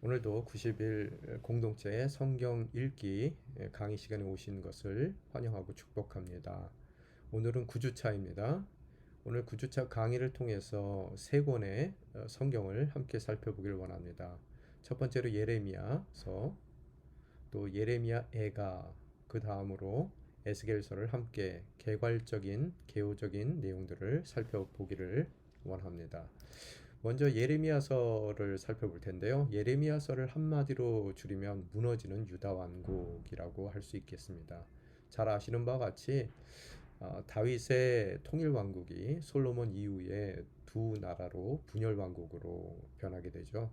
오늘도 90일 공동체 성경 읽기 강의 시간에 오신 것을 환영하고 축복합니다. 오늘은 9주차입니다. 오늘 9주차 강의를 통해서 세 권의 성경을 함께 살펴보길 원합니다. 첫 번째로 예레미야서, 또 예레미야 애가, 그 다음으로 에스겔서를 함께 개괄적인 개요적인 내용들을 살펴보기를 원합니다. 먼저 예레미야서를 살펴볼 텐데요. 예레미야서를 한마디로 줄이면 무너지는 유다 왕국이라고 할 수 있겠습니다. 잘 아시는 바와 같이 다윗의 통일 왕국이 솔로몬 이후에 두 나라로 분열 왕국으로 변하게 되죠.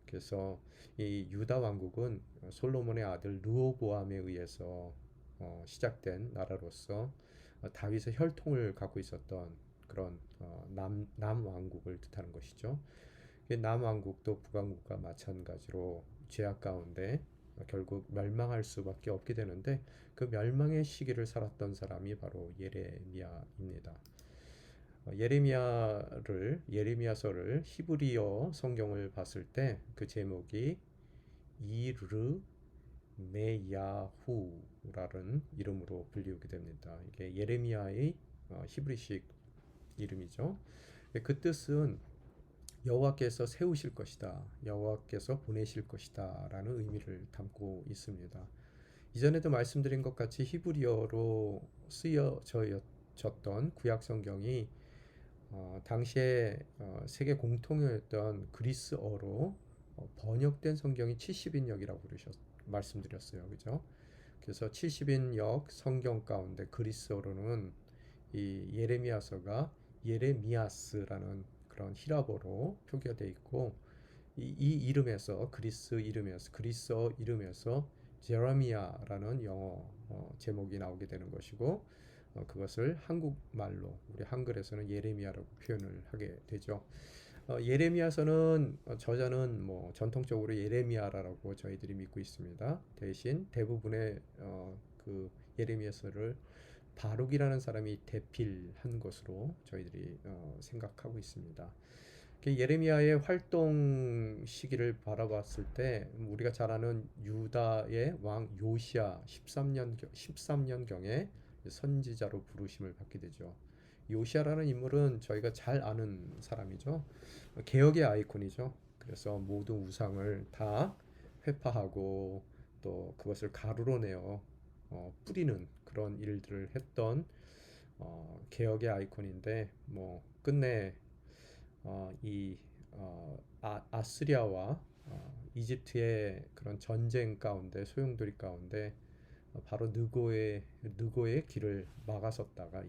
그래서 이 유다 왕국은 솔로몬의 아들 르호보암에 의해서 시작된 나라로서 다윗의 혈통을 갖고 있었던 그런 남왕국을 뜻하는 것이죠. 남왕국도 북왕국과 마찬가지로 죄악 가운데 결국 멸망할 수밖에 없게 되는데, 그 멸망의 시기를 살았던 사람이 바로 예레미야입니다. 예레미야서를 히브리어 성경을 봤을 때 그 제목이 이르메야후라는 이름으로 불리우게 됩니다. 이게 예레미야의 히브리식 이름이죠. 그 뜻은 여호와께서 세우실 것이다, 여호와께서 보내실 것이다 라는 의미를 담고 있습니다. 이전에도 말씀드린 것 같이 히브리어로 쓰여졌던 구약 성경이 당시에 세계 공통어였던 그리스어로 번역된 성경이 70인역이라고 말씀드렸어요. 그죠? 그래서 70인역 성경 가운데 그리스어로는 이 예레미야서가 예레미야스라는 그런 히라보로 표기되어 있고, 이 이름에서 그리스어 이름에서 제레미야라는 영어 제목이 나오게 되는 것이고, 그것을 한국말로 우리 한글에서는 예레미야라고 표현을 하게 되죠. 예레미야서는 저자는 전통적으로 예레미야라고 저희들이 믿고 있습니다. 대신 대부분의 그 예레미야서를 바룩이라는 사람이 대필한 것으로 저희들이 생각하고 있습니다. 예레미야의 활동 시기를 바라봤을 때 우리가 잘 아는 유다의 왕 요시야 13년경에 선지자로 부르심을 받게 되죠. 요시야라는 인물은 저희가 잘 아는 사람이죠. 개혁의 아이콘이죠. 그래서 모든 우상을 다 회파하고 또 그것을 가루로 내어 뿌리는 그런 일들을 했던 개혁의 아이콘인데, 끝내 이 아스리아와 이집트의 그런 전쟁 가운데 소용돌이 가운데 바로 느고의 길을 막아섰다가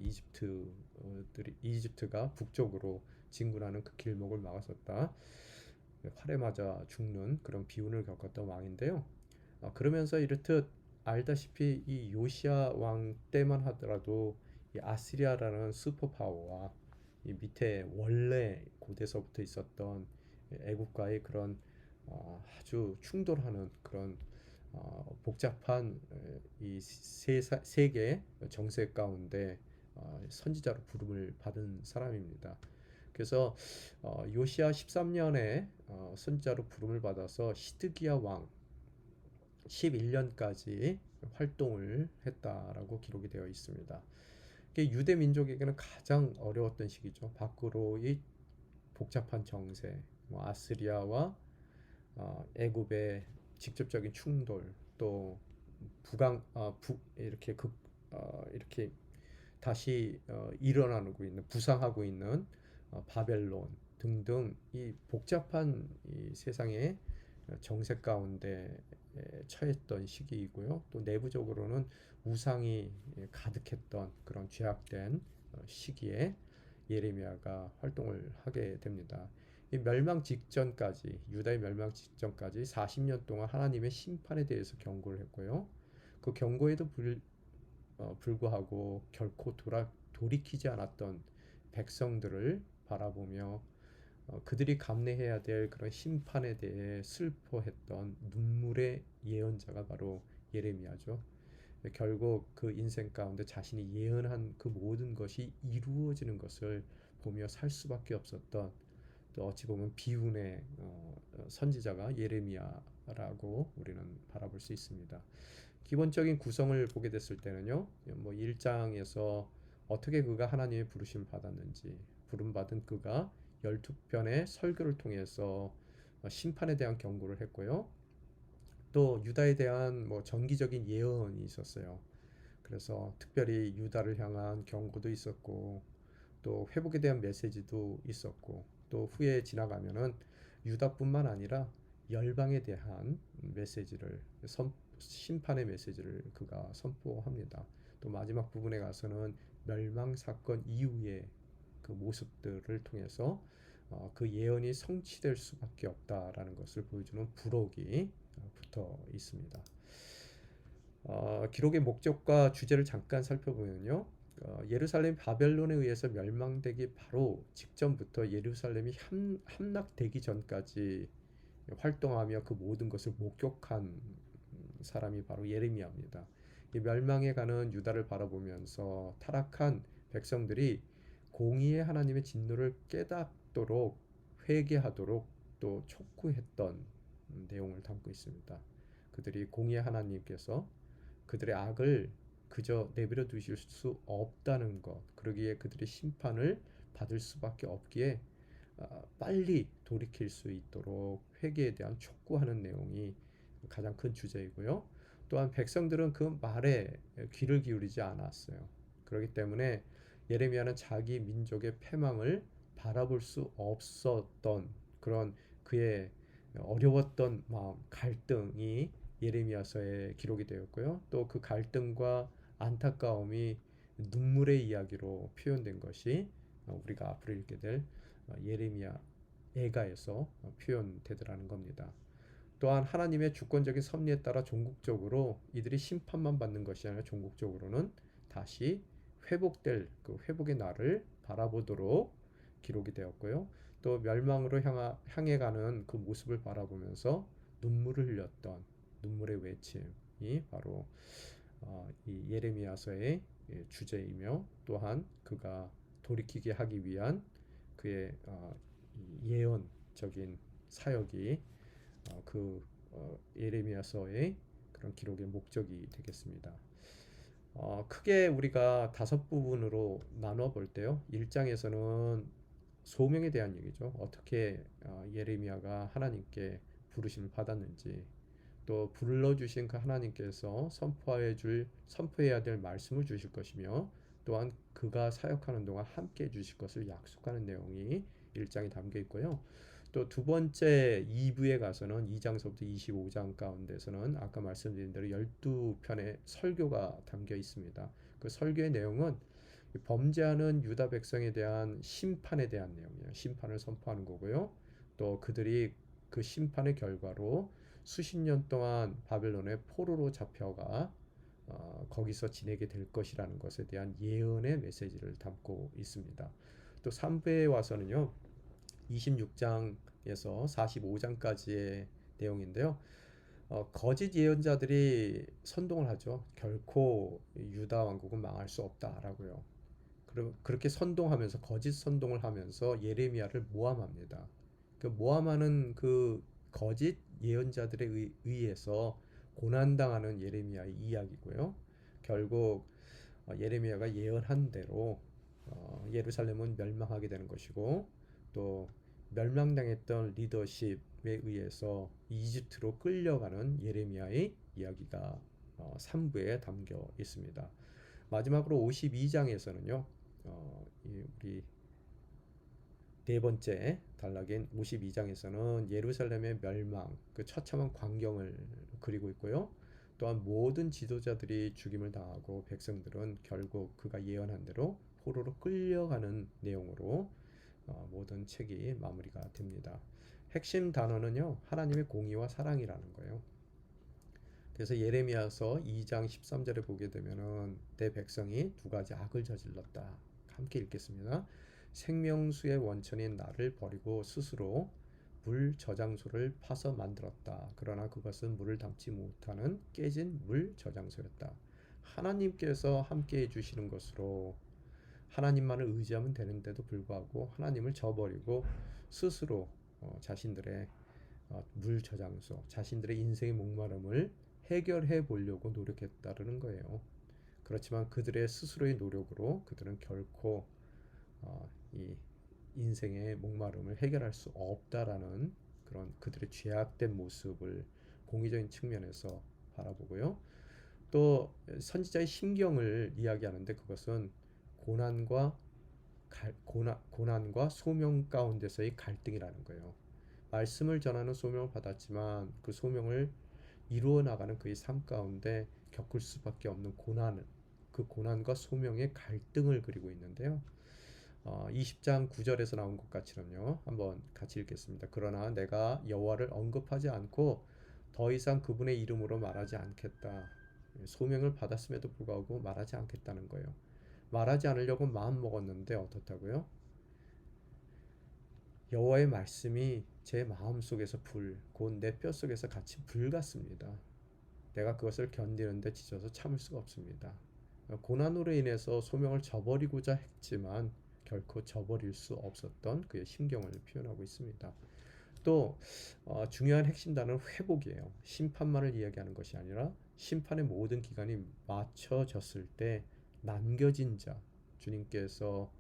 이집트가 북쪽으로 진군하는 그 길목을 막아섰다, 활에 맞아 죽는 그런 비운을 겪었던 왕인데요. 그러면서 이렇듯 알다시피 이 요시아 왕 때만 하더라도 이 아시리아라는 슈퍼파워와 이 밑에 원래 고대서부터 있었던 애국과의 그런 아주 충돌하는 그런 복잡한 이 세계 정세 가운데 선지자로 부름을 받은 사람입니다. 그래서 요시야 13년에 선지자로 부름을 받아서 시드기야 왕 11년까지 활동을 했다라고 기록이 되어 있습니다. 유대 민족에게는 가장 어려웠던 시기죠. 밖으로의 복잡한 정세, 아스리아와 애굽의 직접적인 충돌, 또 이렇게 다시 일어나고 있는, 부상하고 있는 바벨론 등등 이 복잡한 이 세상의 정세 가운데 처했던 시기이고요. 또 내부적으로는 우상이 가득했던 그런 죄악된 시기에 예레미야가 활동을 하게 됩니다. 이 유다의 멸망 직전까지 40년 동안 하나님의 심판에 대해서 경고를 했고요. 그 경고에도 불구하고 결코 돌이키지 않았던 백성들을 바라보며 그들이 감내해야 될 그런 심판에 대해 슬퍼했던 눈물의 예언자가 바로 예레미야죠. 결국 그 인생 가운데 자신이 예언한 그 모든 것이 이루어지는 것을 보며 살 수밖에 없었던, 또 어찌 보면 비운의 선지자가 예레미야라고 우리는 바라볼 수 있습니다. 기본적인 구성을 보게 됐을 때는요, 뭐 1장에서 어떻게 그가 하나님의 부르심을 받았는지, 부름받은 그가 12편의 설교를 통해서 심판에 대한 경고를 했고요. 또 유다에 대한 뭐 정기적인 예언이 있었어요. 그래서 특별히 유다를 향한 경고도 있었고, 또 회복에 대한 메시지도 있었고, 또 후에 지나가면은 유다뿐만 아니라 열방에 대한 메시지를 심판의 메시지를 그가 선포합니다. 또 마지막 부분에 가서는 멸망 사건 이후의 그 모습들을 통해서 그 예언이 성취될 수밖에 없다라는 것을 보여주는 부록이 붙어 있습니다. 기록의 목적과 주제를 잠깐 살펴보면요. 예루살렘 바벨론에 의해서 멸망되기 바로 직전부터 예루살렘이 함락되기 전까지 활동하며 그 모든 것을 목격한 사람이 바로 예레미야입니다. 이 멸망해 가는 유다를 바라보면서 타락한 백성들이 공의의 하나님의 진노를 깨닫도록 회개하도록 또 촉구했던 내용을 담고 있습니다. 그들이 공의의 하나님께서 그들의 악을 그저 내버려 두실 수 없다는 것, 그러기에 그들의 심판을 받을 수밖에 없기에 빨리 돌이킬 수 있도록 회개에 대한 촉구하는 내용이 가장 큰 주제이고요. 또한 백성들은 그 말에 귀를 기울이지 않았어요. 그렇기 때문에 예레미야는 자기 민족의 패망을 바라볼 수 없었던 그런 그의 어려웠던 마음, 갈등이 예레미야서에 기록이 되었고요. 또 그 갈등과 안타까움이 눈물의 이야기로 표현된 것이 우리가 앞으로 읽게 될 예레미야 애가에서 표현되더라는 겁니다. 또한 하나님의 주권적인 섭리에 따라 종국적으로 이들이 심판만 받는 것이 아니라 종국적으로는 다시 회복될 그 회복의 날을 바라보도록 기록이 되었고요. 또 멸망으로 향해 가는 그 모습을 바라보면서 눈물을 흘렸던 눈물의 외침이 바로 이 예레미야서의 주제이며 또한 그가 돌이키게 하기 위한 그의 예언적인 사역이 그 예레미야서의 그런 기록의 목적이 되겠습니다. 크게 우리가 5부분으로 나눠 볼 때요. 1장에서는 소명에 대한 얘기죠. 어떻게 예레미야가 하나님께 부르심을 받았는지, 또 불러주신 그 하나님께서 선포해야 될 말씀을 주실 것이며, 또한 그가 사역하는 동안 함께 해주실 것을 약속하는 내용이 1장에 담겨 있고요. 또 두 번째 2부에 가서는 2장서부터 25장 가운데서는 아까 말씀드린 대로 12편의 설교가 담겨 있습니다. 그 설교의 내용은 범죄하는 유다 백성에 대한 심판에 대한 내용이에요. 심판을 선포하는 거고요. 또 그들이 그 심판의 결과로 수십 년 동안 바벨론의 포로로 잡혀가 거기서 지내게 될 것이라는 것에 대한 예언의 메시지를 담고 있습니다. 또 3부에 와서는요. 26장에서 45장까지의 내용인데요. 거짓 예언자들이 선동을 하죠. 결코 유다 왕국은 망할 수 없다라고요. 그렇게 선동하면서 거짓 선동을 하면서 예레미야를 모함합니다. 그 모함하는 그 거짓 예언자들에 의해서 고난당하는 예레미야의 이야기고요. 결국 예레미야가 예언한 대로 예루살렘은 멸망하게 되는 것이고, 또 멸망당했던 리더십에 의해서 이집트로 끌려가는 예레미야의 이야기가 3부에 담겨 있습니다. 마지막으로 52장에서는요. 우리 네 번째 단락인 52장에서는 예루살렘의 멸망, 그 처참한 광경을 그리고 있고요. 또한 모든 지도자들이 죽임을 당하고 백성들은 결국 그가 예언한 대로 포로로 끌려가는 내용으로 모든 책이 마무리가 됩니다. 핵심 단어는요. 하나님의 공의와 사랑이라는 거예요. 그래서 예레미야서 2장 13절에 보게 되면은 내 백성이 두 가지 악을 저질렀다. 함께 읽겠습니다. 생명수의 원천인 나를 버리고 스스로 물 저장소를 파서 만들었다. 그러나 그것은 물을 담지 못하는 깨진 물 저장소였다. 하나님께서 함께 해주시는 것으로 하나님만을 의지하면 되는데도 불구하고 하나님을 저버리고 스스로 자신들의 물 저장소, 자신들의 인생의 목마름을 해결해 보려고 노력했다는 거예요. 그렇지만 그들의 스스로의 노력으로 그들은 결코 이 인생의 목마름을 해결할 수 없다라는 그런 그들의 죄악된 모습을 공의적인 측면에서 바라보고요. 또 선지자의 심경을 이야기하는데 그것은 고난과 고난과 소명 가운데서의 갈등이라는 거예요. 말씀을 전하는 소명을 받았지만 그 소명을 이루어 나가는 그의 삶 가운데 겪을 수밖에 없는 고난을 그 고난과 소명의 갈등을 그리고 있는데요. 20장 9절에서 나온 것 같이는요. 한번 같이 읽겠습니다. 그러나 내가 여호와를 언급하지 않고 더 이상 그분의 이름으로 말하지 않겠다. 소명을 받았음에도 불구하고 말하지 않겠다는 거예요. 말하지 않으려고 마음 먹었는데 어떻다고요? 여호와의 말씀이 제 마음속에서 불, 곧 내 뼛속에서 같이 불 같습니다. 내가 그것을 견디는데 지쳐서 참을 수가 없습니다. 고난으로 인해서 소명을 저버리고자 했지만 결코 저버릴 수 없었던 그의 심경을 표현하고 있습니다. 또 중요한 핵심 단어는 회복이에요. 심판만을 이야기하는 것이 아니라 심판의 모든 기간이 맞춰졌을 때 남겨진 자, 주님께서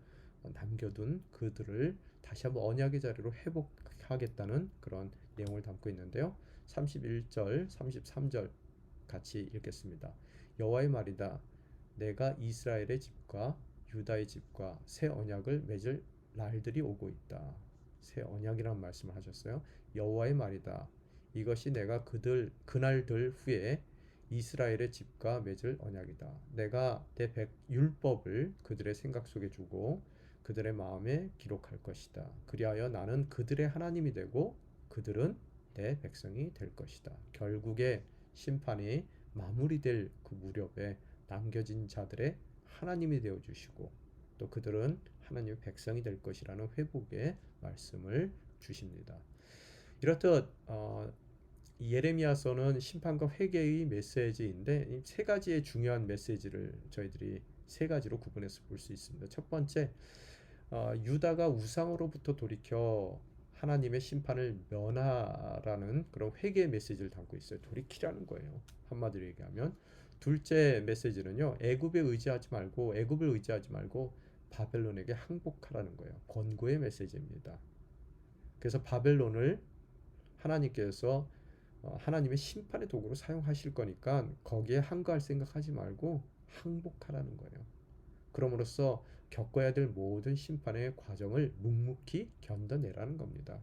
남겨둔 그들을 다시 한번 언약의 자리로 회복하겠다는 그런 내용을 담고 있는데요. 31절, 33절 같이 읽겠습니다. 여호와의 말이다. 내가 이스라엘의 집과 유다의 집과 새 언약을 맺을 날들이 오고 있다. 새 언약이라는 말씀을 하셨어요. 여호와의 말이다. 이것이 내가 그날들 후에 이스라엘의 집과 맺을 언약이다. 내가 내 율법을 그들의 생각 속에 주고 그들의 마음에 기록할 것이다. 그리하여 나는 그들의 하나님이 되고 그들은 내 백성이 될 것이다. 결국에 심판이 마무리될 그 무렵에 남겨진 자들의 하나님이 되어 주시고 또 그들은 하나님의 백성이 될 것이라는 회복의 말씀을 주십니다. 이렇듯 예레미야서는 심판과 회개의 메시지인데 세 가지의 중요한 메시지를 저희들이 세 가지로 구분해서 볼 수 있습니다. 첫 번째, 유다가 우상으로부터 돌이켜 하나님의 심판을 면하라는 그런 회개의 메시지를 담고 있어요. 돌이키라는 거예요. 한마디로 얘기하면. 둘째 메시지는요. 애굽을 의지하지 말고 바벨론에게 항복하라는 거예요. 권고의 메시지입니다. 그래서 바벨론을 하나님께서 하나님의 심판의 도구로 사용하실 거니까 거기에 항거할 생각하지 말고 항복하라는 거예요. 그럼으로써 겪어야 될 모든 심판의 과정을 묵묵히 견뎌내라는 겁니다.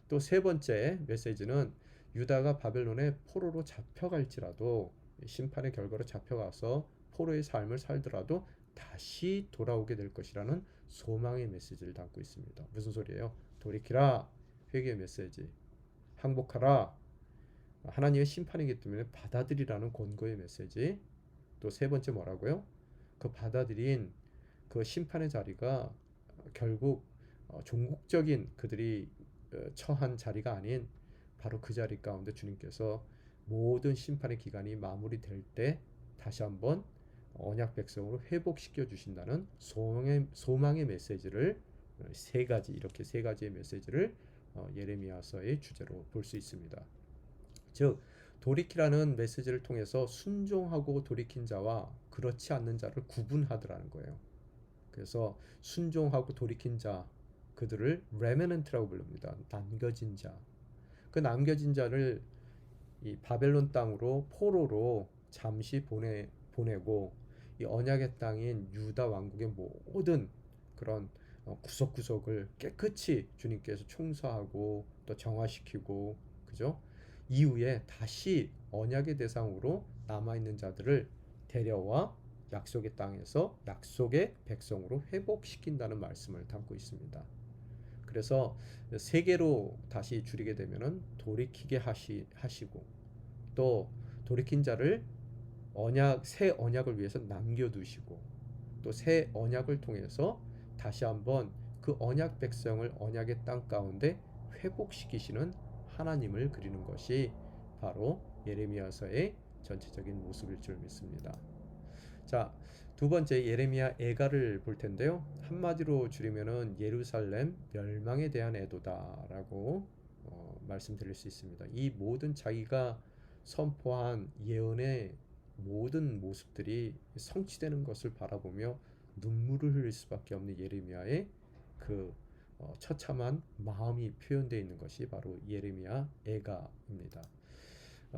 또 세 번째 메시지는 유다가 바벨론의 포로로 잡혀갈지라도 심판의 결과로 잡혀가서 포로의 삶을 살더라도 다시 돌아오게 될 것이라는 소망의 메시지를 담고 있습니다. 무슨 소리예요? 돌이키라, 회개의 메시지. 항복하라, 하나님의 심판이기 때문에 받아들이라는 권고의 메시지. 또 세 번째 뭐라고요? 그 받아들인 그 심판의 자리가 결국 종국적인 그들이 처한 자리가 아닌 바로 그 자리 가운데 주님께서 모든 심판의 기간이 마무리될 때 다시 한번 언약 백성으로 회복시켜 주신다는 소망의 메시지를 이렇게 세 가지의 메시지를 예레미야서의 주제로 볼 수 있습니다. 즉 돌이키라는 메시지를 통해서 순종하고 돌이킨 자와 그렇지 않는 자를 구분하더라는 거예요. 그래서 순종하고 돌이킨 자 그들을 레메넌트라고 부릅니다. 남겨진 자. 그 남겨진 자를 이 바벨론 땅으로 포로로 잠시 보내고 이 언약의 땅인 유다 왕국의 모든 그런 구석구석을 깨끗이 주님께서 청소하고 또 정화시키고 그죠? 이후에 다시 언약의 대상으로 남아있는 자들을 데려와 약속의 땅에서 약속의 백성으로 회복시킨다는 말씀을 담고 있습니다. 그래서 세 개로 다시 줄이게 되면은 돌이키게 하시고 또 돌이킨 자를 새 언약을 위해서 남겨두시고 또 새 언약을 통해서 다시 한번 그 언약 백성을 언약의 땅 가운데 회복시키시는 하나님을 그리는 것이 바로 예레미야서의 전체적인 모습일 줄 믿습니다. 자, 두 번째 예레미야 애가를 볼 텐데요. 한마디로 줄이면은 예루살렘 멸망에 대한 애도다라고 말씀드릴 수 있습니다. 이 모든 자기가 선포한 예언의 모든 모습들이 성취되는 것을 바라보며 눈물을 흘릴 수밖에 없는 예레미야의 그 처참한 마음이 표현되어 있는 것이 바로 예레미야 애가입니다.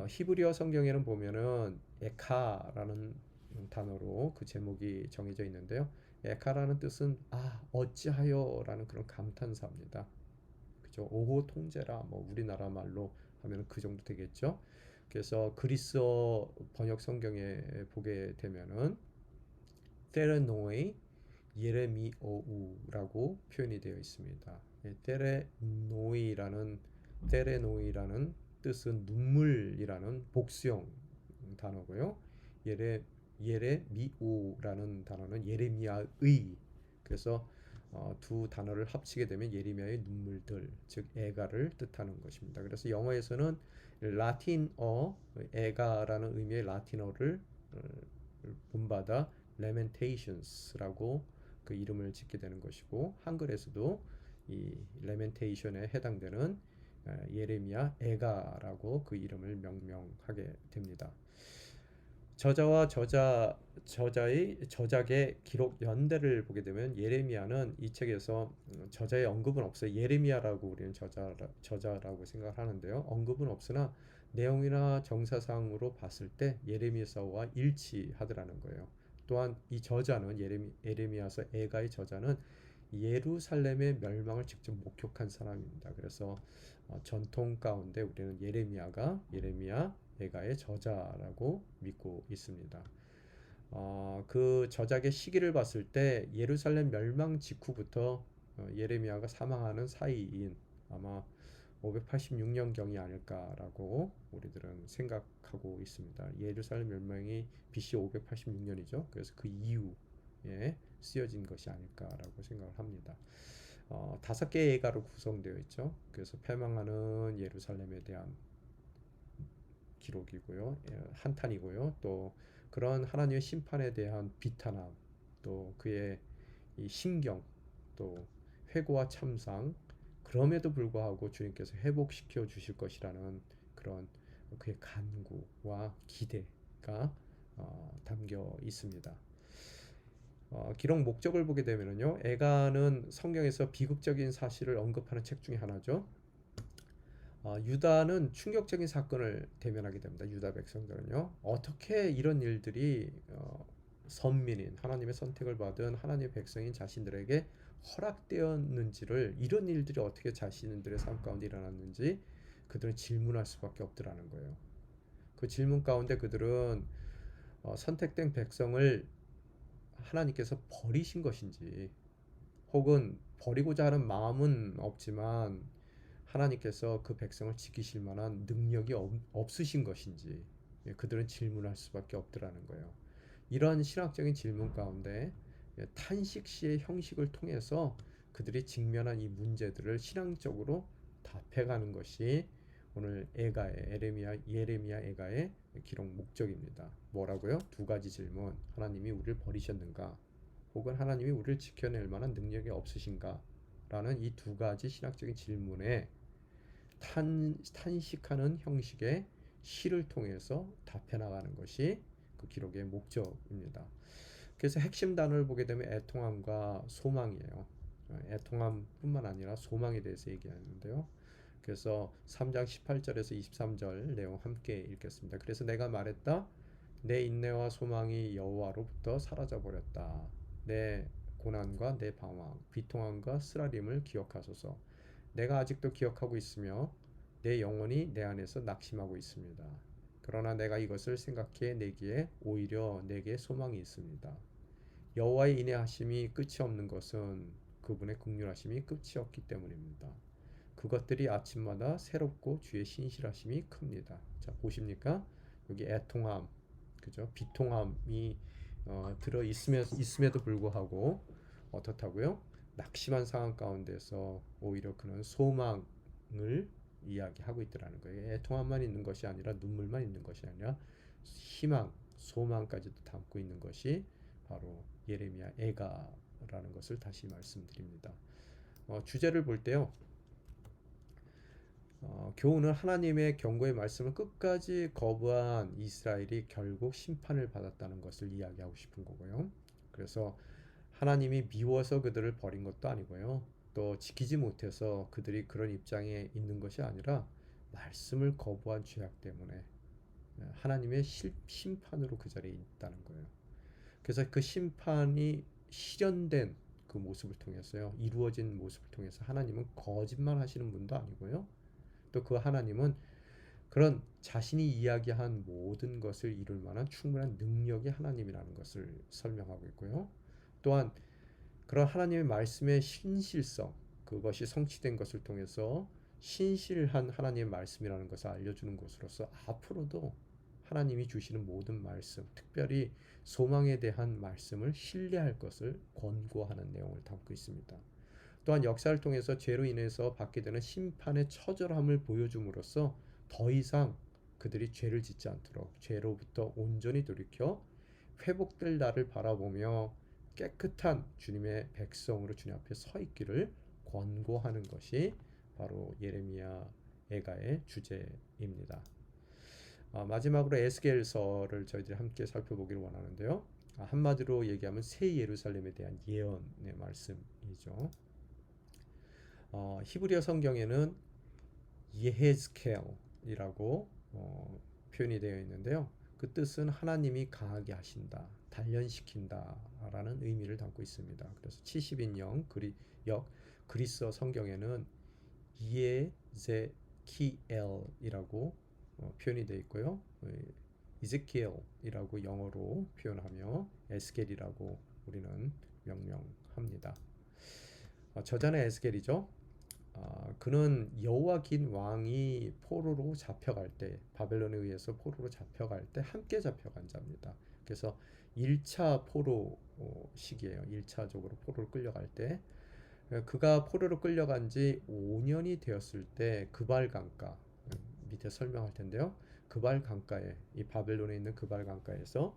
히브리어 성경에는 보면은 에카라는 단어로 그 제목이 정해져 있는데요. 에카라는 뜻은 어찌하여라는 그런 감탄사입니다. 그죠? 오호 통제라 뭐 우리나라 말로 하면 그 정도 되겠죠. 그래서 그리스어 번역 성경에 보게 되면은 테레노이 예레미오우라고 표현이 되어 있습니다. 테레노이라는 뜻은 눈물이라는 복수형 단어고요. 예레미오라는 단어는 예레미야의, 그래서 두 단어를 합치게 되면 예레미야의 눈물들, 즉 애가를 뜻하는 것입니다. 그래서 영어에서는 라틴어 애가라는 의미의 라틴어를 본받아 Lamentations라고 그 이름을 짓게 되는 것이고, 한글에서도 이 Lamentation에 해당되는 예레미야 애가라고 그 이름을 명명하게 됩니다. 저자와 저작의 기록 연대를 보게 되면 예레미야는 이 책에서 저자의 언급은 없어요. 예레미야라고 우리는 저자라고 생각하는데요. 언급은 없으나 내용이나 정사상으로 봤을 때 예레미야서와 일치하더라는 거예요. 또한 이 저자는 예레미야서 애가의 저자는 예루살렘의 멸망을 직접 목격한 사람입니다. 그래서 전통 가운데 우리는 예레미야 애가의 저자라고 믿고 있습니다. 그 저작의 시기를 봤을 때 예루살렘 멸망 직후부터 예레미야가 사망하는 사이인 아마 586년경이 아닐까라고 우리들은 생각하고 있습니다. 예루살렘 멸망이 BC 586년이죠. 그래서 그 이후에 쓰여진 것이 아닐까라고 생각을 합니다. 5개의 예가로 구성되어 있죠. 그래서 패망하는 예루살렘에 대한 기록이고요. 한탄이고요. 또 그런 하나님의 심판에 대한 비탄함, 또 그의 이 신경, 또 회고와 참상, 그럼에도 불구하고 주님께서 회복시켜 주실 것이라는 그런 그의 간구와 기대가 담겨 있습니다. 기록 목적을 보게 되면요, 애가는 성경에서 비극적인 사실을 언급하는 책 중에 하나죠. 유다는 충격적인 사건을 대면하게 됩니다. 유다 백성들은요, 어떻게 이런 일들이 선민인 하나님의 선택을 받은 하나님의 백성인 자신들에게 허락되었는지를, 이런 일들이 어떻게 자신들의 삶 가운데 일어났는지 그들은 질문할 수밖에 없더라는 거예요. 그 질문 가운데 그들은 선택된 백성을 하나님께서 버리신 것인지, 혹은 버리고자 하는 마음은 없지만 하나님께서 그 백성을 지키실 만한 능력이 없으신 것인지 그들은 질문할 수밖에 없더라는 거예요. 이러한 신학적인 질문 가운데 탄식시의 형식을 통해서 그들이 직면한 이 문제들을 신앙적으로 답해가는 것이 오늘 예레미야 애가의 기록 목적입니다. 뭐라고요? 두 가지 질문. 하나님이 우리를 버리셨는가? 혹은 하나님이 우리를 지켜낼 만한 능력이 없으신가? 라는 이 두 가지 신학적인 질문에 탄식하는 형식의 시를 통해서 답해 나가는 것이 그 기록의 목적입니다. 그래서 핵심 단어를 보게 되면 애통함과 소망이에요. 애통함뿐만 아니라 소망에 대해서 얘기하는데요. 그래서 3장 18절에서 23절 내용 함께 읽겠습니다. 그래서 내가 말했다. 내 인내와 소망이 여호와로부터 사라져 버렸다. 내 고난과 내 방황, 비통함과 쓰라림을 기억하소서. 내가 아직도 기억하고 있으며 내 영혼이 내 안에서 낙심하고 있습니다. 그러나 내가 이것을 생각해 내기에 오히려 내게 소망이 있습니다. 여호와의 인내하심이 끝이 없는 것은 그분의 긍휼하심이 끝이 없기 때문입니다. 그것들이 아침마다 새롭고 주의 신실하심이 큽니다. 자, 보십니까? 여기 애통함, 그죠? 비통함이 들어 있음에도 불구하고 어떻다고요? 낙심한 상황 가운데서 오히려 그는 소망을 이야기하고 있더라는 거예요. 애통함만 있는 것이 아니라 눈물만 있는 것이 아니라 희망, 소망까지도 담고 있는 것이 바로 예레미야 애가라는 것을 다시 말씀드립니다. 주제를 볼 때요, 교훈은 하나님의 경고의 말씀을 끝까지 거부한 이스라엘이 결국 심판을 받았다는 것을 이야기하고 싶은 거고요. 그래서 하나님이 미워서 그들을 버린 것도 아니고요. 또 지키지 못해서 그들이 그런 입장에 있는 것이 아니라 말씀을 거부한 죄악 때문에 하나님의 심판으로 그 자리에 있다는 거예요. 그래서 그 심판이 실현된 그 모습을 통해서요. 이루어진 모습을 통해서 하나님은 거짓말 하시는 분도 아니고요. 또 그 하나님은 그런 자신이 이야기한 모든 것을 이룰 만한 충분한 능력이 하나님이라는 것을 설명하고 있고요. 또한 그런 하나님의 말씀의 신실성, 그것이 성취된 것을 통해서 신실한 하나님의 말씀이라는 것을 알려주는 것으로서 앞으로도 하나님이 주시는 모든 말씀, 특별히 소망에 대한 말씀을 신뢰할 것을 권고하는 내용을 담고 있습니다. 또한 역사를 통해서 죄로 인해서 받게 되는 심판의 처절함을 보여줌으로써 더 이상 그들이 죄를 짓지 않도록 죄로부터 온전히 돌이켜 회복될 날을 바라보며 깨끗한 주님의 백성으로 주님 앞에 서 있기를 권고하는 것이 바로 예레미야 애가의 주제입니다. 마지막으로 에스겔서를 저희들이 함께 살펴보기를 원하는데요. 한마디로 얘기하면 새 예루살렘에 대한 예언의 말씀이죠. 히브리어 성경에는 예헤즈켈이라고 표현이 되어 있는데요. 그 뜻은 하나님이 강하게 하신다, 단련시킨다라는 의미를 담고 있습니다. 그래서 70인역 그리스어 성경에는 이에제키엘이라고 표현이 되어 있고요. 이즈키엘이라고 영어로 표현하며 에스겔이라고 우리는 명명합니다. 저자는 에스겔이죠. 그는 여호와긴 왕이 포로로 잡혀갈 때, 바벨론에 의해서 포로로 잡혀갈 때 함께 잡혀간 자입니다. 그래서 1차 포로 시기예요. 1차적으로 포로로 끌려갈 때 그가 포로로 끌려간 지 5년이 되었을 때 그발 강가, 밑에 설명할 텐데요. 그발 강가에, 이 바벨론에 있는 그발 강가에서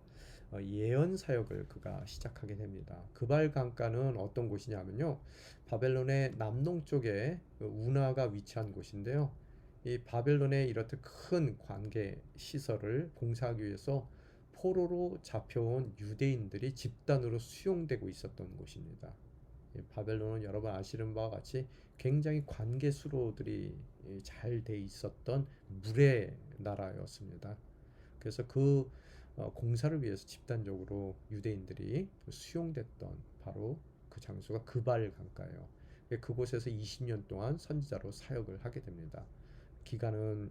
예언 사역을 그가 시작하게 됩니다. 그발 강가는 어떤 곳이냐면요. 바벨론의 남동쪽에 운하가 위치한 곳인데요. 이 바벨론에 이렇듯 큰 관계 시설을 공사하기 위해서 포로로 잡혀온 유대인들이 집단으로 수용되고 있었던 곳입니다. 바벨론은 여러분 아시는 바와 같이 굉장히 관계 수로들이 잘 돼 있었던 물의 나라였습니다. 그래서 그 공사를 위해서 집단적으로 유대인들이 수용됐던 바로 그 장소가 그발 강가예요. 그곳에서 20년 동안 선지자로 사역을 하게 됩니다. 기간은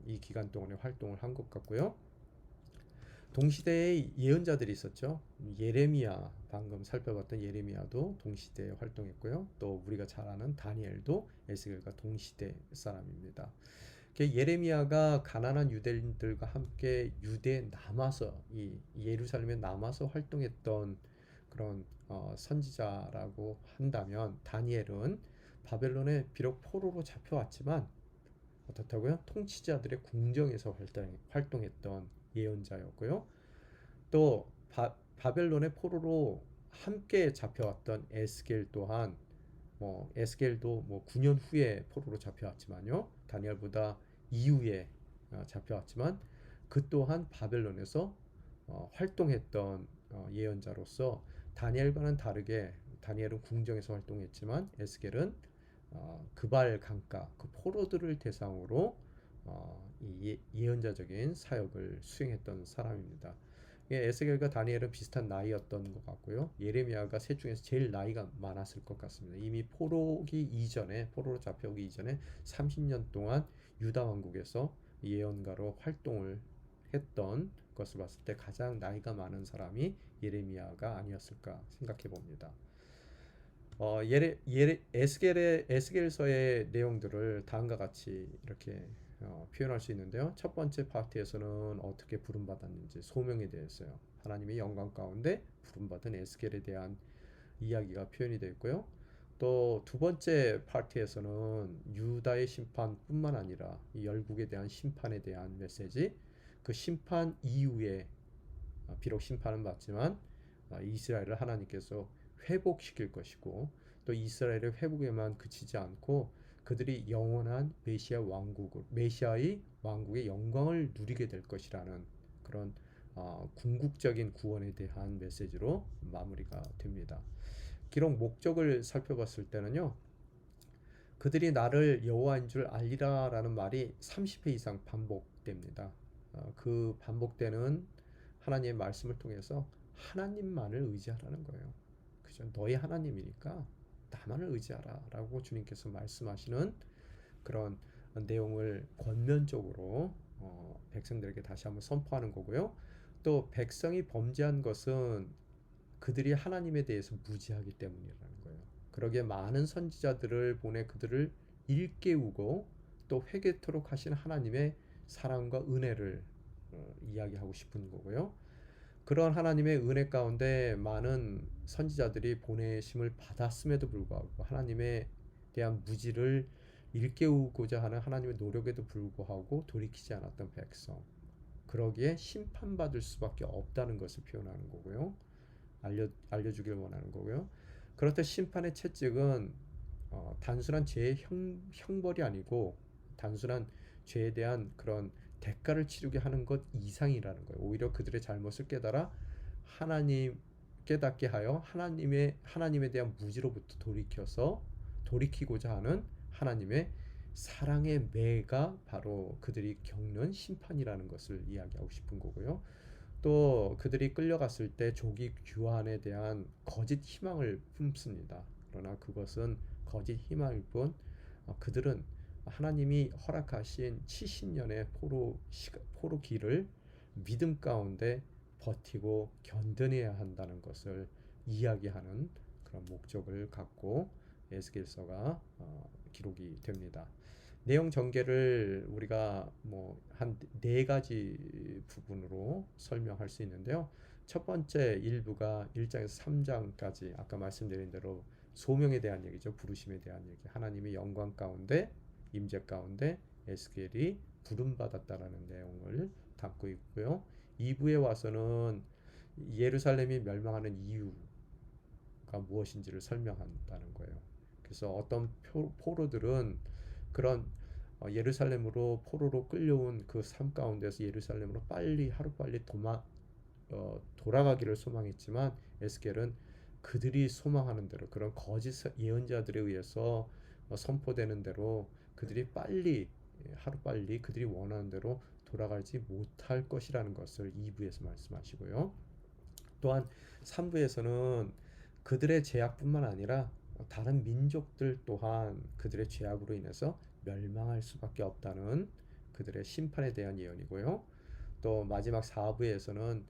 이 기간 동안에 활동을 한 것 같고요. 동시대에 예언자들이 있었죠. 예레미야, 방금 살펴봤던 예레미야도 동시대에 활동했고요. 또 우리가 잘 아는 다니엘도 에스겔과 동시대 사람입니다. 예레미야가 가난한 유대인들과 함께 유대에 남아서 이 예루살렘에 남아서 활동했던 그런 선지자라고 한다면, 다니엘은 바벨론에 비록 포로로 잡혀왔지만 어떻다고요? 통치자들의 궁정에서 활동했던 예언자였고요. 또 바벨론의 포로로 함께 잡혀왔던 에스겔 또한 에스겔도 9년 후에 포로로 잡혀왔지만요. 다니엘보다 이후에 잡혀왔지만 그 또한 바벨론에서 활동했던 예언자로서 다니엘과는 다르게, 다니엘은 궁정에서 활동했지만 에스겔은 그발 강가, 그 포로들을 대상으로 이 예언자적인 사역을 수행했던 사람입니다. 에스겔과 다니엘은 비슷한 나이였던 것 같고요. 예레미야가 셋 중에서 제일 나이가 많았을 것 같습니다. 이미 포로로 잡혀오기 이전에 30년 동안 유다 왕국에서 예언가로 활동을 했던 것을 봤을 때 가장 나이가 많은 사람이 예레미야가 아니었을까 생각해 봅니다. 에스겔서의 내용들을 다음과 같이 이렇게 표현할 수 있는데요. 첫 번째 파트에서는 어떻게 부름받았는지 소명에 대해서요. 하나님의 영광 가운데 부름받은 에스겔에 대한 이야기가 표현이 되어 있고요. 또 두 번째 파트에서는 유다의 심판뿐만 아니라 이 열국에 대한 심판에 대한 메시지, 그 심판 이후에 비록 심판은 받지만 이스라엘을 하나님께서 회복시킬 것이고, 또 이스라엘의 회복에만 그치지 않고 그들이 영원한 메시아의 왕국의 영광을 누리게 될 것이라는 그런 궁극적인 구원에 대한 메시지로 마무리가 됩니다. 기록 목적을 살펴봤을 때는요. 그들이 나를 여호와인 줄 알리라라는 말이 30회 이상 반복됩니다. 그 반복되는 하나님의 말씀을 통해서 하나님만을 의지하라는 거예요. 그죠? 너희 하나님이니까 나만을 의지하라라고 주님께서 말씀하시는 그런 내용을 권면적으로 백성들에게 다시 한번 선포하는 거고요. 또 백성이 범죄한 것은 그들이 하나님에 대해서 무지하기 때문이라는 거예요. 그러기에 많은 선지자들을 보내 그들을 일깨우고 또 회개토록 하신 하나님의 사랑과 은혜를 이야기하고 싶은 거고요. 그런 하나님의 은혜 가운데 많은 선지자들이 보내심을 받았음에도 불구하고 하나님에 대한 무지를 일깨우고자 하는 하나님의 노력에도 불구하고 돌이키지 않았던 백성, 그러기에 심판받을 수밖에 없다는 것을 표현하는 거고요. 알려주길 원하는 거고요. 그렇듯 심판의 채찍은 단순한 죄의 형벌이 아니고 단순한 죄에 대한 그런 대가를 치르게 하는 것 이상이라는 거예요. 오히려 그들의 잘못을 깨달아 하나님 깨닫게 하여 하나님에 대한 무지로부터 돌이키고자 하는 하나님의 사랑의 매가 바로 그들이 겪는 심판이라는 것을 이야기하고 싶은 거고요. 또 그들이 끌려갔을 때 조기 규환에 대한 거짓 희망을 품습니다. 그러나 그것은 거짓 희망일 뿐 그들은 하나님이 허락하신 70년의 포로 길을 믿음 가운데 버티고 견뎌내야 한다는 것을 이야기하는 그런 목적을 갖고 에스겔서가 기록이 됩니다. 내용 전개를 우리가 뭐 한 네 가지 부분으로 설명할 수 있는데요. 첫 번째 일부가 1장에서 3장까지 아까 말씀드린 대로 소명에 대한 얘기죠. 부르심에 대한 얘기. 하나님의 영광 가운데 임재 가운데 에스겔이 부름 받았다라는 내용을 담고 있고요. 2부에 와서는 예루살렘이 멸망하는 이유가 무엇인지를 설명한다는 거예요. 그래서 어떤 포로들은 그런 예루살렘으로 포로로 끌려온 그 삶 가운데서 예루살렘으로 하루빨리 돌아가기를 소망했지만 에스겔은 그들이 소망하는 대로 그런 거짓 예언자들에 의해서 선포되는 대로 그들이 하루빨리 그들이 원하는 대로 돌아가지 못할 것이라는 것을 2부에서 말씀하시고요. 또한 3부에서는 그들의 죄악뿐만 아니라 다른 민족들 또한 그들의 죄악으로 인해서 멸망할 수밖에 없다는 그들의 심판에 대한 예언이고요. 또 마지막 4부에서는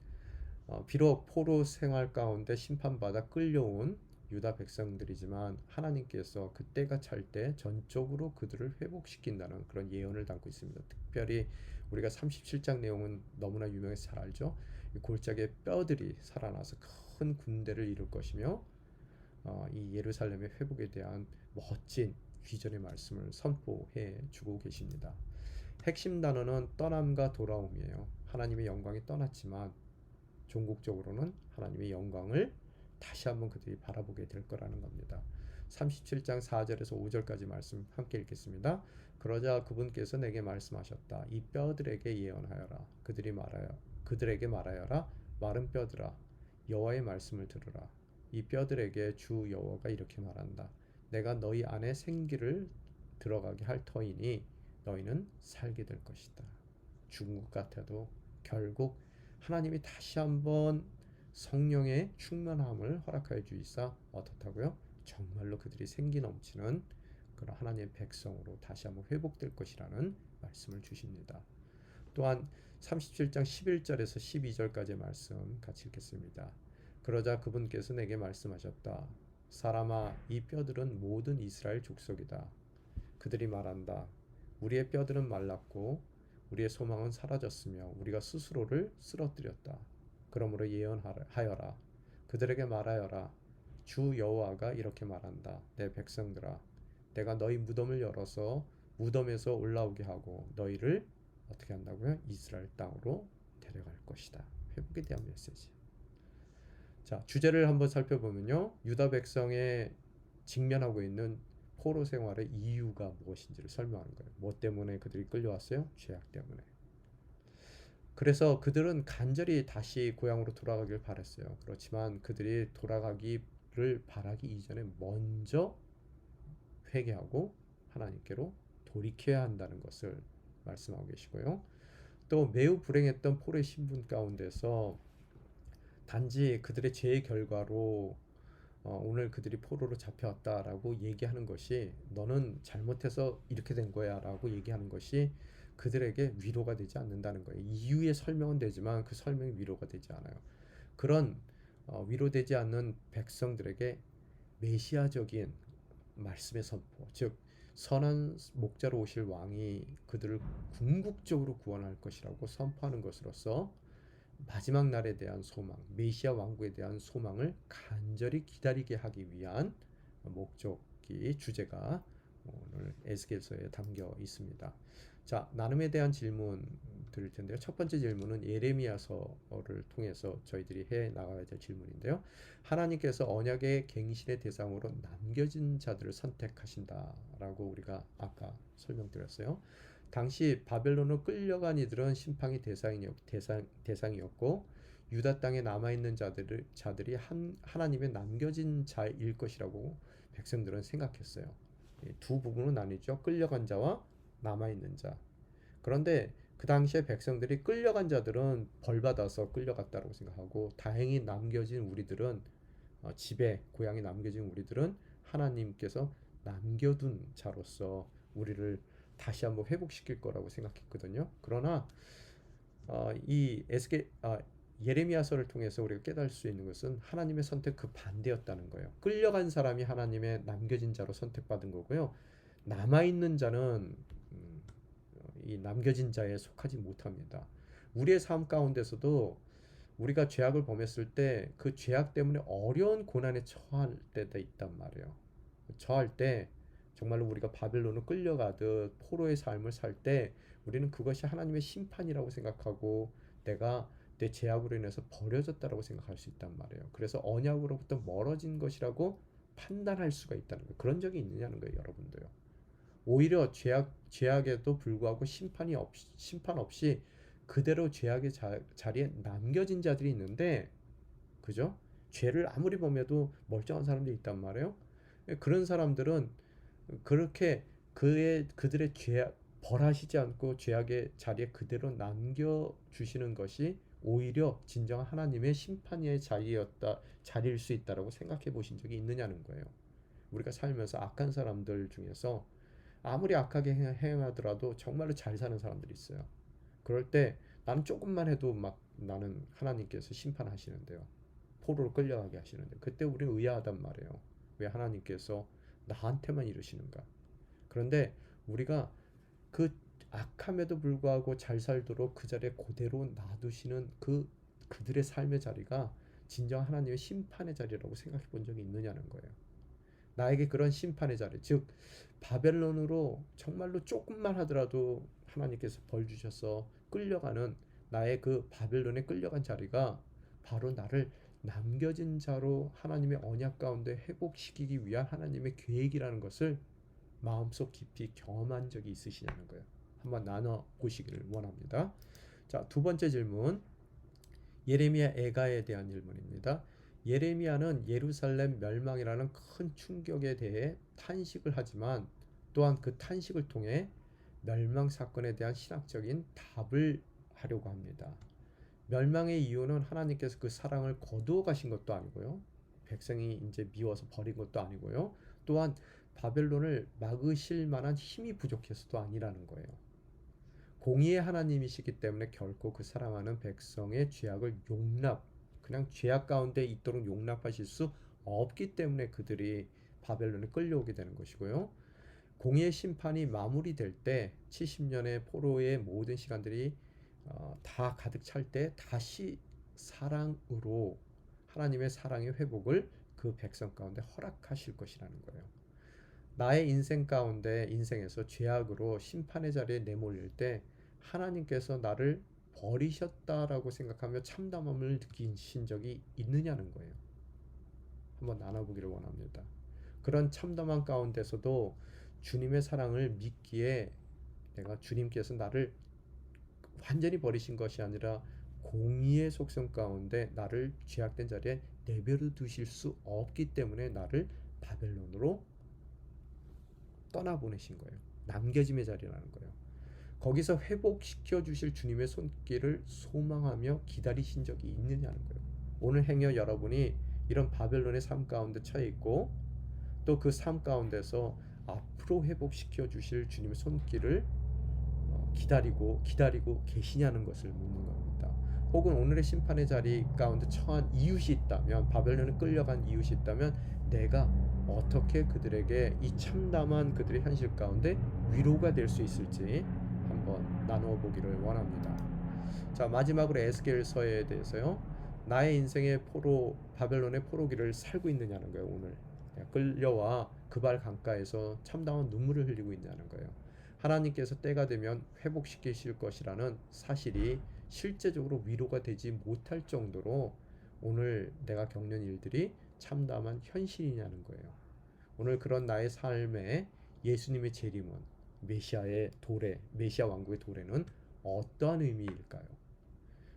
비록 포로 생활 가운데 심판받아 끌려온 유다 백성들이지만 하나님께서 그때가 찰 때 전적으로 그들을 회복시킨다는 그런 예언을 담고 있습니다. 특별히 우리가 37장 내용은 너무나 유명해서 잘 알죠. 골짜기의 뼈들이 살아나서 큰 군대를 이룰 것이며 이 예루살렘의 회복에 대한 멋진 비전의 말씀을 선포해 주고 계십니다. 핵심 단어는 떠남과 돌아옴이에요. 하나님의 영광이 떠났지만 종국적으로는 하나님의 영광을 다시 한번 그들이 바라보게 될 거라는 겁니다. 37장 4절에서 5절까지 말씀 함께 읽겠습니다. 그러자 그분께서 내게 말씀하셨다. 이 뼈들에게 예언하여라. 그들에게 말하여라. 마른 뼈들아, 여호와의 말씀을 들으라. 이 뼈들에게 주 여호와가 이렇게 말한다. 내가 너희 안에 생기를 들어가게 할 터이니 너희는 살게 될 것이다. 죽은 것 같아도 결국 하나님이 다시 한번 성령의 충만함을 허락하여 주이사 어떻다고요? 정말로 그들이 생기 넘치는 그런 하나님의 백성으로 다시 한번 회복될 것이라는 말씀을 주십니다. 또한 37장 11절에서 12절까지의 말씀 같이 읽겠습니다. 그러자 그분께서 내게 말씀하셨다. 사람아, 이 뼈들은 모든 이스라엘 족속이다. 그들이 말한다. 우리의 뼈들은 말랐고 우리의 소망은 사라졌으며 우리가 스스로를 쓰러뜨렸다. 그러므로 예언하여라. 그들에게 말하여라. 주 여호와가 이렇게 말한다. 내 백성들아, 내가 너희 무덤을 열어서 무덤에서 올라오게 하고 너희를 어떻게 한다고요? 이스라엘 땅으로 데려갈 것이다. 회복에 대한 메시지. 자, 주제를 한번 살펴보면요. 유다 백성의 직면하고 있는 포로 생활의 이유가 무엇인지를 설명하는 거예요. 뭐 때문에 그들이 끌려왔어요? 죄악 때문에. 그래서 그들은 간절히 다시 고향으로 돌아가길 바랬어요. 그렇지만 그들이 돌아가기를 바라기 이전에 먼저 회개하고 하나님께로 돌이켜야 한다는 것을 말씀하고 계시고요. 또 매우 불행했던 포로의 신분 가운데서 단지 그들의 죄의 결과로 오늘 그들이 포로로 잡혀왔다라고 얘기하는 것이 너는 잘못해서 이렇게 된 거야라고 얘기하는 것이 그들에게 위로가 되지 않는다는 거예요. 이유의 설명은 되지만 그 설명이 위로가 되지 않아요. 그런 위로되지 않는 백성들에게 메시아적인 말씀의 선포, 즉 선한 목자로 오실 왕이 그들을 궁극적으로 구원할 것이라고 선포하는 것으로서 마지막 날에 대한 소망, 메시아 왕국에 대한 소망을 간절히 기다리게 하기 위한 목적이 주제가 오늘 에스겔서에 담겨 있습니다. 자, 나눔에 대한 질문 드릴 텐데요. 첫 번째 질문은 예레미야서를 통해서 저희들이 해 나가야 될 질문인데요. 하나님께서 언약의 갱신의 대상으로 남겨진 자들을 선택하신다라고 우리가 아까 설명드렸어요. 당시 바벨론으로 끌려간 이들은 심판의 대상이었고 유다 땅에 남아있는 자들이 하나님의 남겨진 자일 것이라고 백성들은 생각했어요. 두 부분으로 나뉘죠. 끌려간 자와 남아있는 자. 그런데 그 당시에 백성들이 끌려간 자들은 벌받아서 끌려갔다고 생각하고 다행히 남겨진 우리들은 집에 고향에 남겨진 우리들은 하나님께서 남겨둔 자로서 우리를 다시 한번 회복시킬 거라고 생각했거든요. 그러나 이 예레미야서를 통해서 우리가 깨달을 수 있는 것은 하나님의 선택 그 반대였다는 거예요. 끌려간 사람이 하나님의 남겨진 자로 선택받은 거고요. 남아있는 자는 이 남겨진 자에 속하지 못합니다. 우리의 삶 가운데서도 우리가 죄악을 범했을 때 그 죄악 때문에 어려운 고난에 처할 때도 있단 말이에요. 처할 때 정말로 우리가 바벨론으로 끌려가듯 포로의 삶을 살 때 우리는 그것이 하나님의 심판이라고 생각하고 내가 내 죄악으로 인해서 버려졌다라고 생각할 수 있단 말이에요. 그래서 언약으로부터 멀어진 것이라고 판단할 수가 있다는 거예요. 그런 적이 있느냐는 거예요, 여러분도요. 오히려 죄악에도 불구하고 심판 없이 그대로 죄악의 자리에 남겨진 자들이 있는데, 그죠? 죄를 아무리 범해도 멀쩡한 사람들이 있단 말이에요. 그런 사람들은 그렇게 그들의 죄악 벌하시지 않고 죄악의 자리에 그대로 남겨 주시는 것이 오히려 진정한 하나님의 심판의 자리일 수 있다라고 생각해 보신 적이 있느냐는 거예요. 우리가 살면서 악한 사람들 중에서 아무리 악하게 행하더라도 정말로 잘 사는 사람들이 있어요. 그럴 때 나는 조금만 해도 막 나는 하나님께서 심판하시는데요. 포로로 끌려가게 하시는데 그때 우리는 의아하단 말이에요. 왜 하나님께서 나한테만 이러시는가? 그런데 우리가 그 악함에도 불구하고 잘 살도록 그 자리에 그대로 놔두시는 그들의 삶의 자리가 진정 하나님의 심판의 자리라고 생각해 본 적이 있느냐는 거예요. 나에게 그런 심판의 자리, 즉 바벨론으로 정말로 조금만 하더라도 하나님께서 벌 주셔서 끌려가는 나의 그 바벨론에 끌려간 자리가 바로 나를 남겨진 자로 하나님의 언약 가운데 회복시키기 위한 하나님의 계획이라는 것을 마음속 깊이 경험한 적이 있으시냐는 거예요. 한번 나눠 보시기를 원합니다. 자, 두 번째 질문. 예레미야 애가에 대한 질문입니다. 예레미야는 예루살렘 멸망이라는 큰 충격에 대해 탄식을 하지만 또한 그 탄식을 통해 멸망 사건에 대한 신학적인 답을 하려고 합니다. 멸망의 이유는 하나님께서 그 사랑을 거두어 가신 것도 아니고요. 백성이 이제 미워서 버린 것도 아니고요. 또한 바벨론을 막으실 만한 힘이 부족해서도 아니라는 거예요. 공의의 하나님이시기 때문에 결코 그 사랑하는 백성의 죄악을 그냥 죄악 가운데 있도록 용납하실 수 없기 때문에 그들이 바벨론에 끌려오게 되는 것이고요. 공의의 심판이 마무리될 때 70년의 포로의 모든 시간들이 다 가득 찰 때 다시 사랑으로 하나님의 사랑의 회복을 그 백성 가운데 허락하실 것이라는 거예요. 나의 인생에서 죄악으로 심판의 자리에 내몰릴 때 하나님께서 나를 버리셨다라고 생각하며 참담함을 느끼신 적이 있느냐는 거예요. 한번 나눠보기를 원합니다. 그런 참담한 가운데서도 주님의 사랑을 믿기에 내가 주님께서 나를 완전히 버리신 것이 아니라 공의의 속성 가운데 나를 죄악된 자리에 내버려 두실 수 없기 때문에 나를 바벨론으로 떠나보내신 거예요. 남겨짐의 자리라는 거예요. 거기서 회복시켜 주실 주님의 손길을 소망하며 기다리신 적이 있느냐는 거예요. 오늘 행여 여러분이 이런 바벨론의 삶 가운데 처해 있고 또 그 삶 가운데서 앞으로 회복시켜 주실 주님의 손길을 기다리고 계시냐는 것을 묻는 겁니다. 혹은 오늘의 심판의 자리 가운데 처한 이웃이 있다면, 바벨론에 끌려간 이웃이 있다면 내가 어떻게 그들에게 이 참담한 그들의 현실 가운데 위로가 될 수 있을지 한번 나누어 보기를 원합니다. 자, 마지막으로 에스겔서에 대해서요. 나의 인생의 바벨론의 포로기를 살고 있느냐는 거예요. 오늘 끌려와 그발 강가에서 참다운 눈물을 흘리고 있냐는 거예요. 하나님께서 때가 되면 회복시키실 것이라는 사실이 실제적으로 위로가 되지 못할 정도로 오늘 내가 겪는 일들이 참담한 현실이냐는 거예요. 오늘 그런 나의 삶에 예수님의 재림은 메시아 왕국의 도래는 어떠한 의미일까요?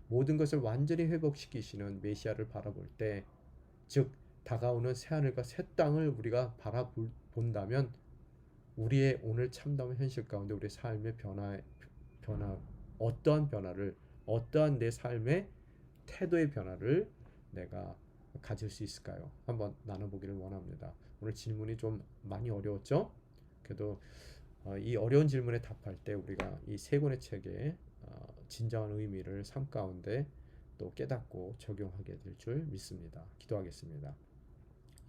모든 것을 완전히 회복시키시는 메시아를 바라볼 때, 즉 다가오는 새 하늘과 새 땅을 우리가 바라본다면 우리의 오늘 참담한 현실 가운데 우리의 삶의 변화, 어떠한 변화를, 어떠한 내 삶의 태도의 변화를 내가 가질 수 있을까요? 한번 나눠보기를 원합니다. 오늘 질문이 좀 많이 어려웠죠? 그래도 이 어려운 질문에 답할 때 우리가 이 세 권의 책의 진정한 의미를 삶 가운데 또 깨닫고 적용하게 될 줄 믿습니다. 기도하겠습니다.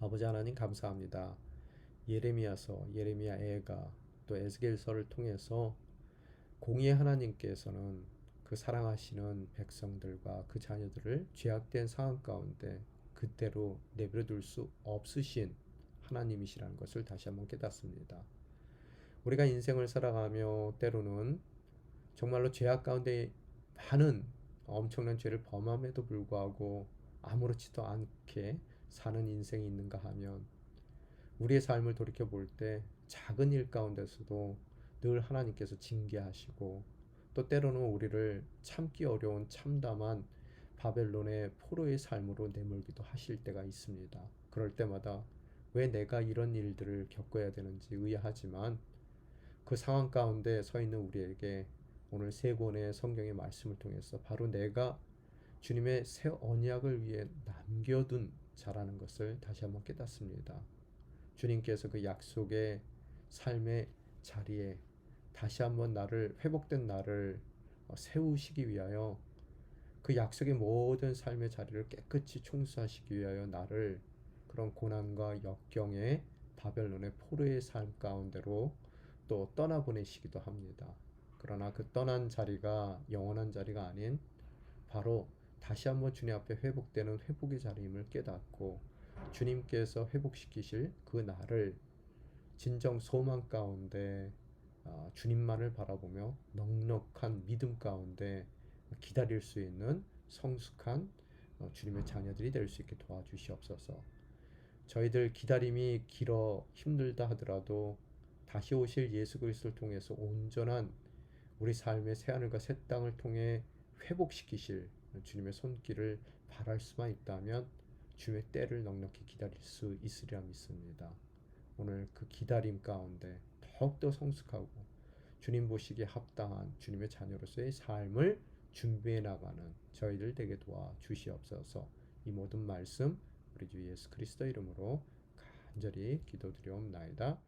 아버지 하나님 감사합니다. 예레미야서, 예레미야 애가 또 에스겔서를 통해서 공의의 하나님께서는 그 사랑하시는 백성들과 그 자녀들을 죄악된 상황 가운데 그대로 내버려둘 수 없으신 하나님이시라는 것을 다시 한번 깨닫습니다. 우리가 인생을 살아가며 때로는 정말로 죄악 가운데 많은 엄청난 죄를 범함에도 불구하고 아무렇지도 않게 사는 인생이 있는가 하면 우리의 삶을 돌이켜 볼 때 작은 일 가운데서도 늘 하나님께서 징계하시고 또 때로는 우리를 참기 어려운 참담한 바벨론의 포로의 삶으로 내몰기도 하실 때가 있습니다. 그럴 때마다 왜 내가 이런 일들을 겪어야 되는지 의아하지만 그 상황 가운데 서 있는 우리에게 오늘 세 권의 성경의 말씀을 통해서 바로 내가 주님의 새 언약을 위해 남겨둔 자라는 것을 다시 한번 깨닫습니다. 주님께서 그 약속의 삶의 자리에 다시 한번 회복된 나를 세우시기 위하여 그 약속의 모든 삶의 자리를 깨끗이 총수하시기 위하여 나를 그런 고난과 역경의 바벨론의 포로의 삶 가운데로 또 떠나보내시기도 합니다. 그러나 그 떠난 자리가 영원한 자리가 아닌 바로 다시 한번 주님 앞에 회복되는 회복의 자리임을 깨닫고 주님께서 회복시키실 그 날을 진정 소망 가운데 주님만을 바라보며 넉넉한 믿음 가운데 기다릴 수 있는 성숙한 주님의 자녀들이 될 수 있게 도와주시옵소서. 저희들 기다림이 길어 힘들다 하더라도 다시 오실 예수 그리스도를 통해서 온전한 우리 삶의 새하늘과 새 땅을 통해 회복시키실 주님의 손길을 바랄 수만 있다면 주의 때를 넉넉히 기다릴 수 있으리라 믿습니다. 오늘 그 기다림 가운데 더욱더 성숙하고 주님 보시기에 합당한 주님의 자녀로서의 삶을 준비해 나가는 저희들 되게 도와 주시옵소서. 이 모든 말씀 우리 주 예수 그리스도 이름으로 간절히 기도드리옵나이다.